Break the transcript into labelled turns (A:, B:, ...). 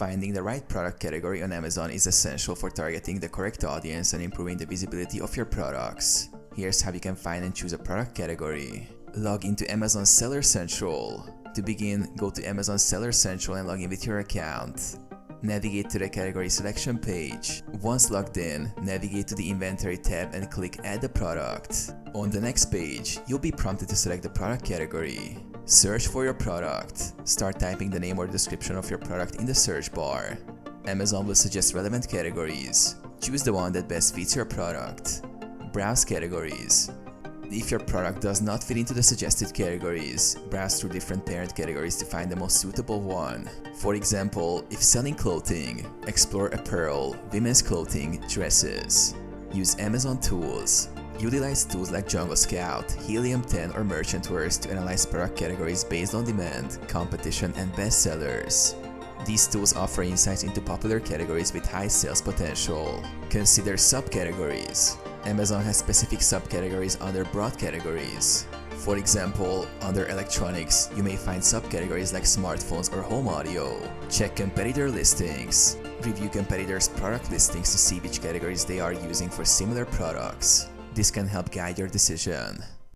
A: Finding the right product category on Amazon is essential for targeting the correct audience and improving the visibility of your products. Here's how you can find and choose a product category. Log into Amazon Seller Central. To begin, go to Amazon Seller Central and log in with your account. Navigate to the category selection page. Once logged in, navigate to the Inventory tab and click Add the product. On the next page, you'll be prompted to select the product category. Search for your product. Start typing the name or description of your product in the search bar. Amazon will suggest relevant categories. Choose the one that best fits your product. Browse categories. If your product does not fit into the suggested categories, browse through different parent categories to find the most suitable one. For example, if selling clothing, explore apparel, women's clothing, dresses. Use Amazon Tools. Utilize tools like Jungle Scout, Helium 10 or Merchantverse to analyze product categories based on demand, competition, and bestsellers. These tools offer insights into popular categories with high sales potential. Consider subcategories. Amazon has specific subcategories under broad categories. For example, under electronics, you may find subcategories like smartphones or home audio. Check competitor listings. Review competitors' product listings to see which categories they are using for similar products. This can help guide your decision.